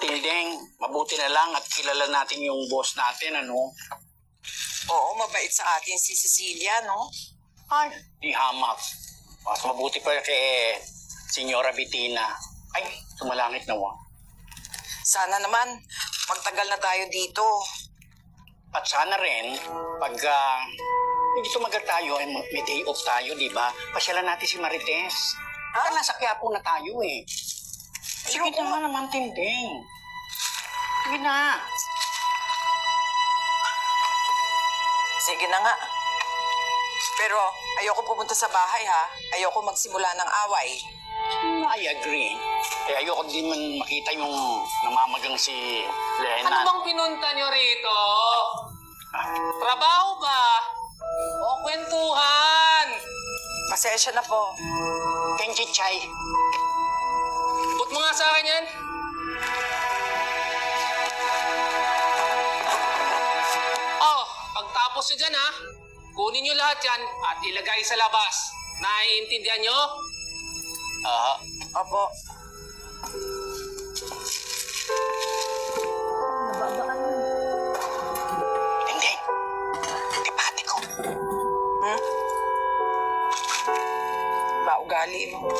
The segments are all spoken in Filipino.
Tinding, mabuti na lang at kilala natin yung boss natin, ano? Oo, mabait sa atin si Cecilia, no? Ay, di hamak. Mas mabuti pa kay Senyora Bettina. Ay, sumalangit na wa. Sana naman, magtagal na tayo dito. At sana rin, pag hindi tumagal tayo, ay may day off tayo, di ba? Pasyalan natin si Marites. Ah, nasa Quiapo na tayo eh. Sige naman, Tinding. Sige na. Sige na nga. Pero ayoko pumunta sa bahay, ha? Ayoko magsimula ng away. I agree. Eh, ayoko din man makita yung namamagang si Lena. Ano bang pinunta nyo rito? Trabaho ba? O kwentuhan? Pasensya na po. Kenji Chai. Put mo nga sa akin yan. Oh, pagtapos nyo dyan ha, kunin nyo lahat yan at ilagay sa labas. Naiintindihan nyo? Opo. Tinding. Tipati ko. Ba ugali mo?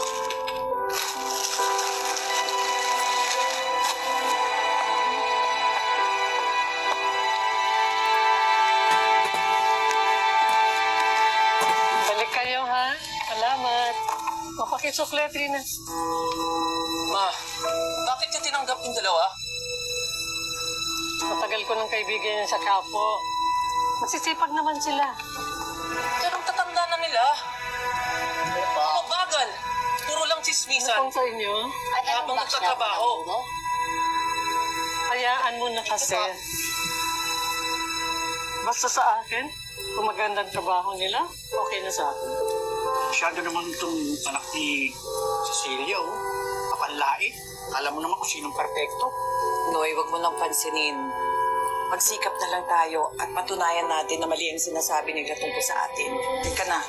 Balik kayo, ha? Salamat. Mapakisuklet rin na. Ma, bakit nyo tinanggap yung dalawa? Matagal ko ng kaibigan yan sa Quiapo. Masisipag naman sila. Pero ang tatanda na nila. Mabagal. Puro lang chismisan. Kung sa inyo, Habang nagtatrabaho. hayaan mo na kasi. Basta sa akin, kung magandang trabaho nila, okay na sa akin. Masyado naman itong anak ni Cecilia, oh. Kapanlait. Alam mo naman kung sinong perfecto. Noy, wag mo nang pansinin. Magsikap na lang tayo at patunayan natin na mali ang sinasabi nila tungkol sa atin. Teka na.